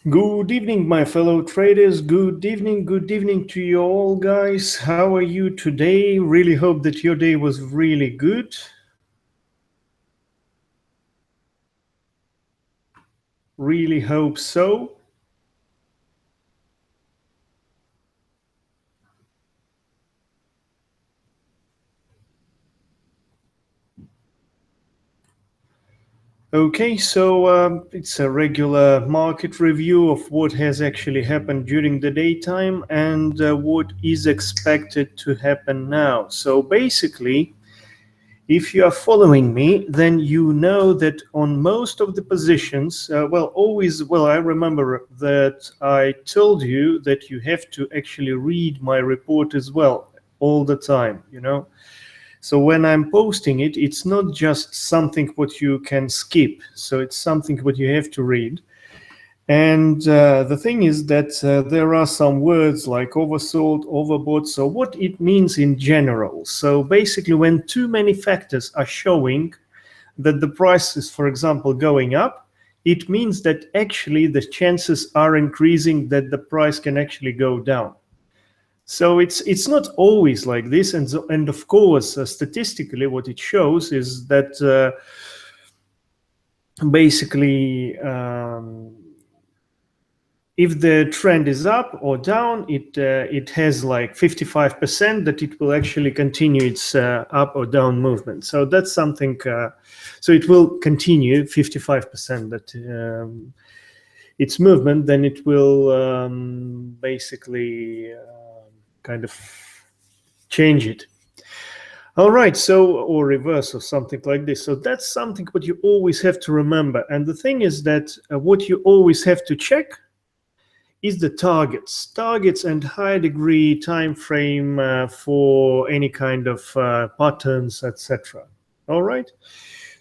Good evening, my fellow traders. Good evening to you all, guys. How are you today? Really hope that your day was really good. Really hope so. Okay, so it's a regular market review of what has actually happened during the daytime and what is expected to happen now. So basically, if you are following me, then you know that on most of the positions, I remember that I told you that you have to actually read my report as well all the time, you know. So when I'm posting it, it's not just something what you can skip. So it's something what you have to read. And the thing is that there are some words like oversold, overbought. So what it means in general. So basically, when too many factors are showing that the price is, for example, going up, it means that actually the chances are increasing that the price can actually go down. So it's not always like this, and of course, statistically, what it shows is that basically. If the trend is up or down, it has like 55% that it will actually continue its up or down movement. So that's something. So it will continue 55% that its movement. Then it will basically kind of change it. All right, so or reverse or something like this. So that's something what you always have to remember. And the thing is that what you always have to check is the targets and high degree time frame for any kind of patterns, etc. All right,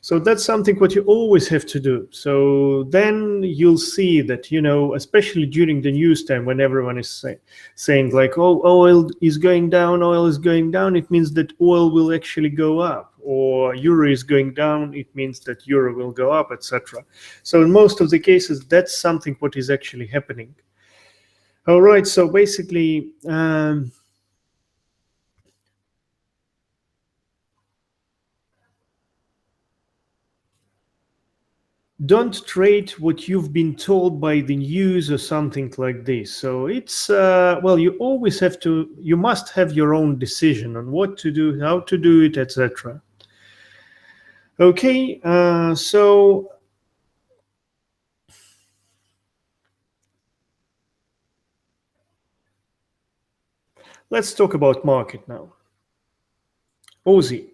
so that's something what you always have to do. So then you'll see that, you know, especially during the news time when everyone is saying like, oh, oil is going down, it means that oil will actually go up, or euro is going down, it means that euro will go up, etc. So in most of the cases, that's something what is actually happening. All right, so basically, don't trade what you've been told by the news or something like this. So it's, you always have to, you must have your own decision on what to do, how to do it, etc. Okay, so let's talk about market now. Aussie.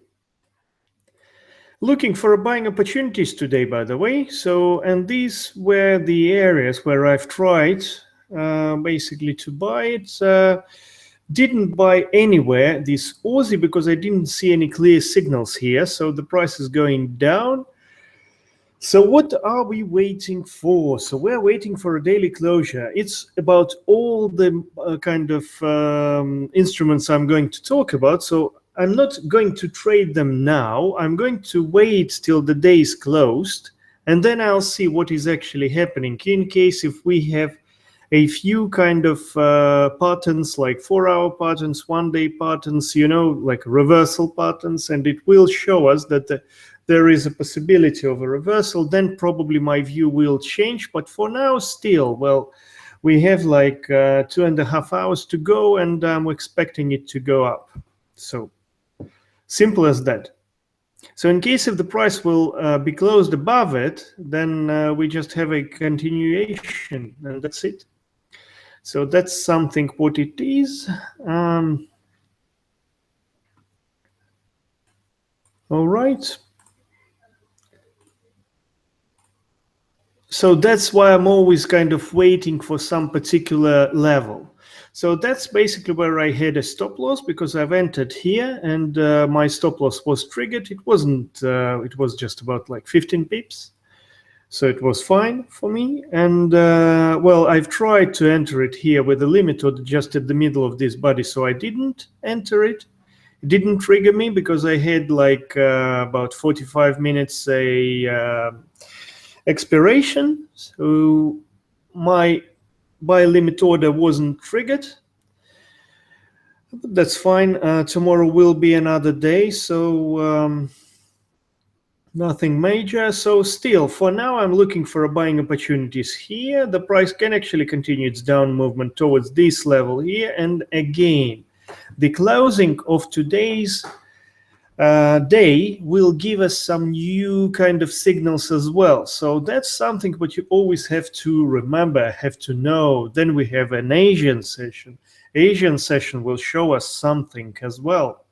Looking for buying opportunities today, by the way. So, and these were the areas where I've tried basically to buy it. Didn't buy anywhere this Aussie because I didn't see any clear signals here. So the price is going down. So what are we waiting for? So we're waiting for a daily closure. It's about all the kind of instruments I'm going to talk about. So I'm not going to trade them now. I'm going to wait till the day is closed, and then I'll see what is actually happening in case if we have a few kind of patterns like 4-hour patterns, 1-day patterns, you know, like reversal patterns, and it will show us that there is a possibility of a reversal. Then probably my view will change. But for now, still, well, we have like 2.5 hours to go, and I'm expecting it to go up. So simple as that. So in case if the price will be closed above it, then we just have a continuation, and that's it. So that's something what it is. All right. So that's why I'm always kind of waiting for some particular level. So that's basically where I had a stop loss, because I've entered here and my stop loss was triggered. It wasn't, it was just about like 15 pips. So it was fine for me. And well, I've tried to enter it here with the limit order just at the middle of this body. So I didn't enter it. It didn't trigger me because I had like about 45 minutes expiration. So my buy limit order wasn't triggered. But that's fine. Tomorrow will be another day, so nothing major. So still, for now, I'm looking for buying opportunities here. The price can actually continue its down movement towards this level here. And again, the closing of today's day will give us some new kind of signals as well. So that's something what you always have to remember, have to know. Then we have an Asian session. Asian session will show us something as well.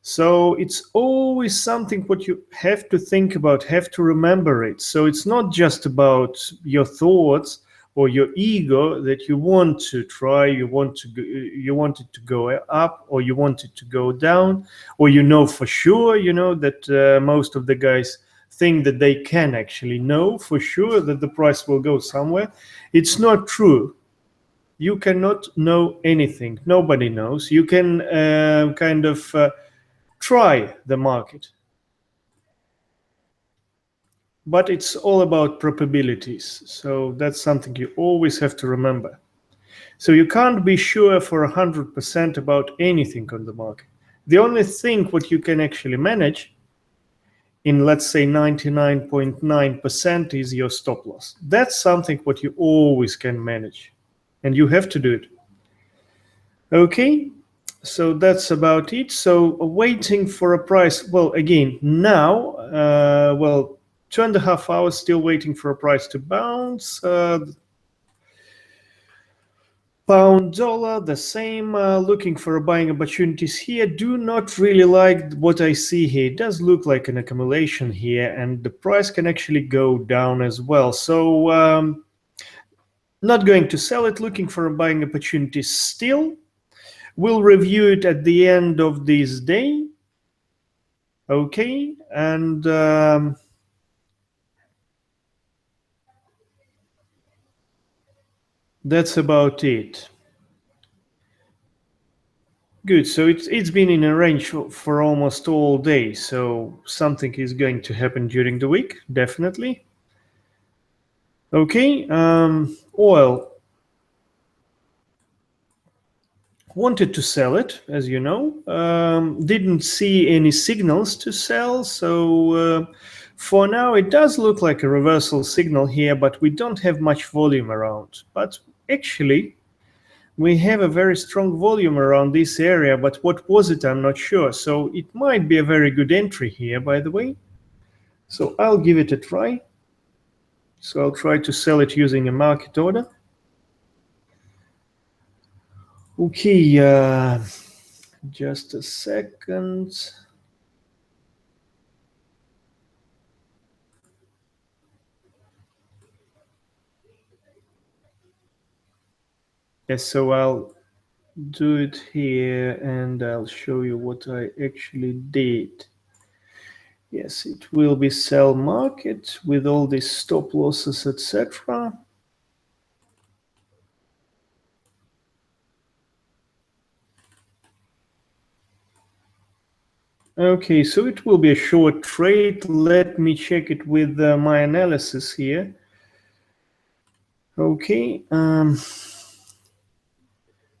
So it's always something what you have to think about, have to remember it. So it's not just about your thoughts or your ego that you want to try, you want it to go up, or you want it to go down, or you know for sure, that most of the guys think that they can actually know for sure that the price will go somewhere. It's not true. You cannot know anything. Nobody knows. You can try the market, but it's all about probabilities. So that's something you always have to remember. So you can't be sure for 100% about anything on the market. The only thing what you can actually manage in, let's say, 99.9% is your stop loss. That's something what you always can manage, and you have to do it. Okay, so that's about it. So waiting for a price. Well, again, now, 2.5 hours still waiting for a price to bounce. Pound dollar, the same. Looking for buying opportunities here. Do not really like what I see here. It does look like an accumulation here, and the price can actually go down as well. So not going to sell it. Looking for buying opportunities still. We'll review it at the end of this day. Okay, and that's about it. Good, so it's been in a range for almost all day, so something is going to happen during the week, definitely. Okay, oil. Wanted to sell it, as you know. Didn't see any signals to sell, so for now it does look like a reversal signal here, but we don't have much volume around. But actually, we have a very strong volume around this area, but what was it? I'm not sure. So it might be a very good entry here, by the way. So I'll give it a try. So I'll try to sell it using a market order. Okay, just a second. Yes, so I'll do it here and I'll show you what I actually did. Yes, it will be sell market with all these stop losses, etc. Okay, so it will be a short trade. Let me check it with my analysis here. Okay,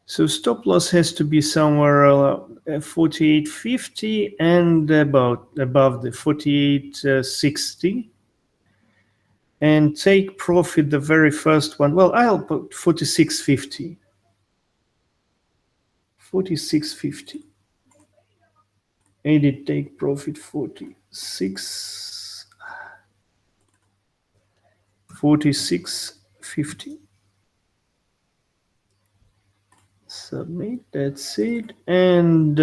so stop loss has to be somewhere 48.50 and about above the 48.60. And take profit the very first one. Well, I'll put 46.50. 46.50. Edit take profit 46.50. Submit, that's it. And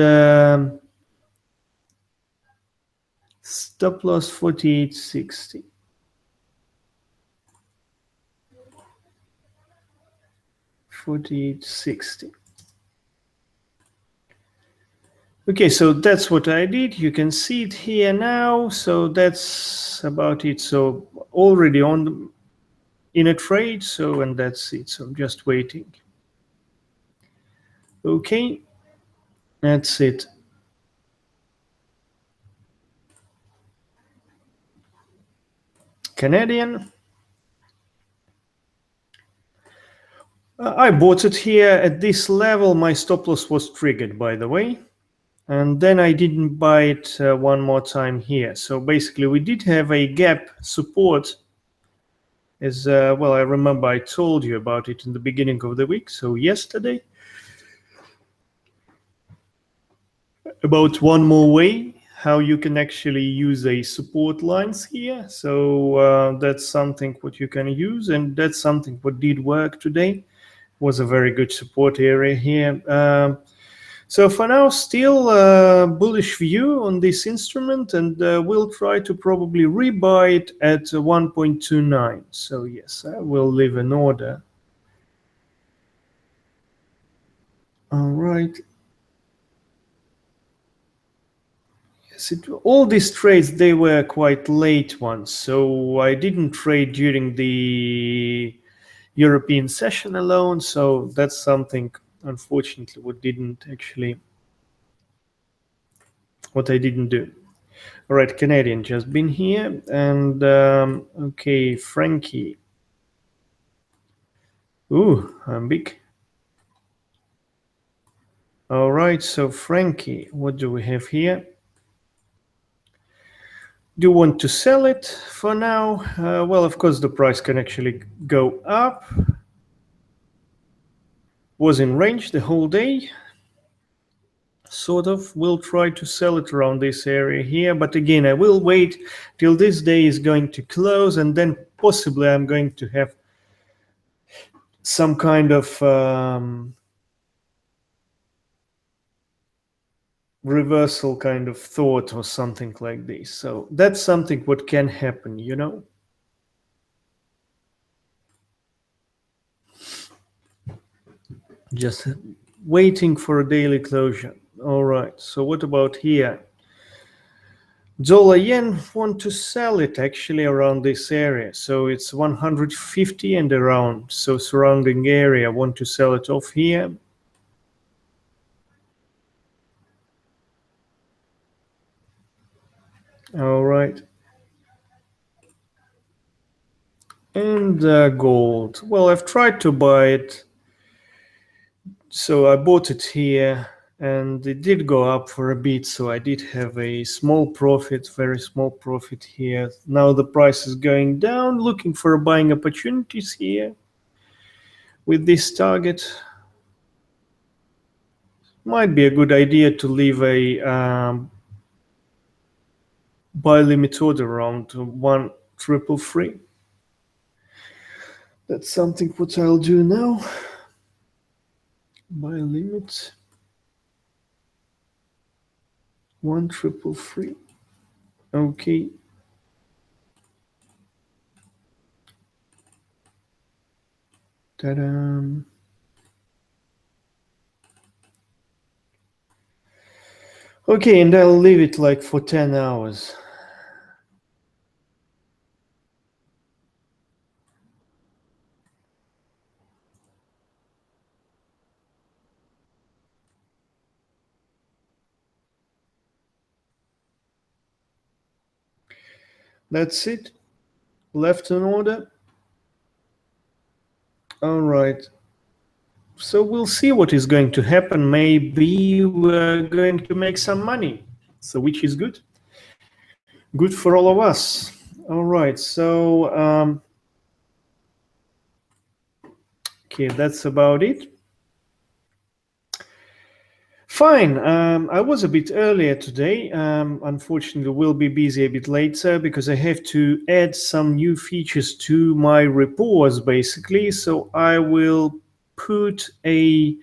stop loss 48.60. 48.60. Okay, so that's what I did. You can see it here now. So that's about it. So already in a trade. So, and that's it. So I'm just waiting. Okay, that's it. Canadian. I bought it here at this level. My stop loss was triggered, by the way. And then I didn't buy it one more time here. So basically we did have a gap support as well. I remember I told you about it in the beginning of the week. So yesterday, about one more way how you can actually use a support lines here. So that's something what you can use, and that's something what did work today. Was a very good support area here. So for now, still bullish view on this instrument, and we'll try to probably rebuy it at 1.29. So yes, I will leave an order. All right. Yes, all these trades, they were quite late ones. So I didn't trade during the European session alone. So that's something, unfortunately, what I didn't do. All right, Canadian just been here, and okay, Frankie. Ooh, I'm big. All right, so Frankie, what do we have here? Do you want to sell it for now? Well, of course, the price can actually go up. Was in range the whole day. Sort of. We'll try to sell it around this area here, but again, I will wait till this day is going to close, and then possibly I'm going to have some kind of reversal kind of thought or something like this. So that's something what can happen, you know. Just waiting for a daily closure. All right, so what about here? Dollar yen want to sell it actually around this area. So it's 150 and around. So surrounding area want to sell it off here. All right. And gold. Well, I've tried to buy it. So I bought it here, and it did go up for a bit. So I did have a small profit, very small profit here. Now the price is going down, looking for buying opportunities here with this target. Might be a good idea to leave a buy limit order around 1,333. That's something what I'll do now. Buy limit 1,333. Okay. Ta-da. Okay, and I'll leave it like for 10 hours. That's it. Left an order. All right. So we'll see what is going to happen. Maybe we're going to make some money. So which is good. Good for all of us. All right. So okay, that's about it. Fine. I was a bit earlier today. Unfortunately, we'll be busy a bit later because I have to add some new features to my reports, basically. So I will put an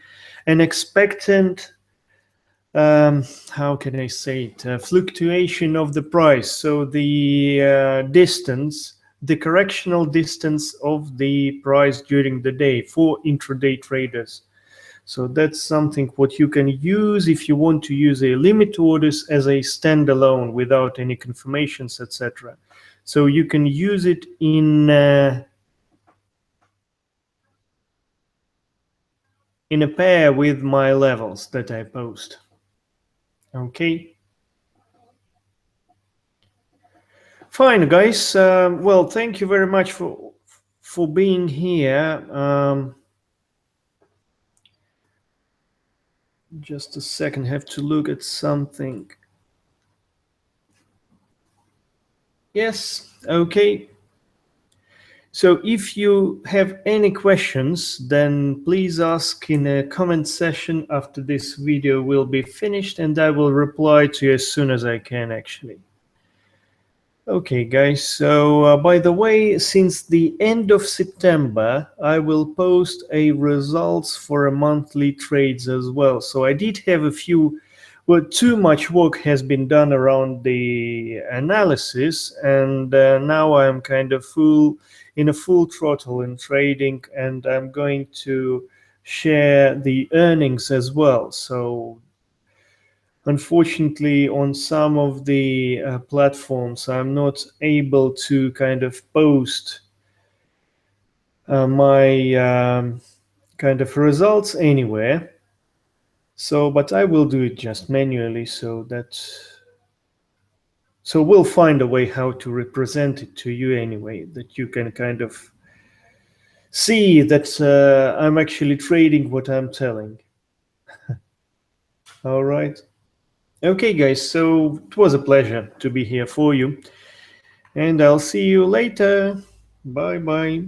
expectant, how can I say it, fluctuation of the price. So the distance, the correctional distance of the price during the day for intraday traders. So that's something what you can use if you want to use a limit orders as a standalone without any confirmations, etc. So you can use it in a pair with my levels that I post. Okay. Fine, guys. Well, thank you very much for being here. Just a second, have to look at something. Yes, okay. So if you have any questions, then please ask in a comment section after this video will be finished, and I will reply to you as soon as I can, actually. Okay, guys, so by the way, since the end of September, I will post a results for a monthly trades as well. So I did have a few, well, too much work has been done around the analysis, and now I'm kind of in a full throttle in trading, and I'm going to share the earnings as well. So unfortunately, on some of the platforms, I'm not able to kind of post my kind of results anywhere. So, but I will do it just manually, so we'll find a way how to represent it to you anyway, that you can kind of see that I'm actually trading what I'm telling. All right. Okay, guys, so it was a pleasure to be here for you, and I'll see you later. Bye bye.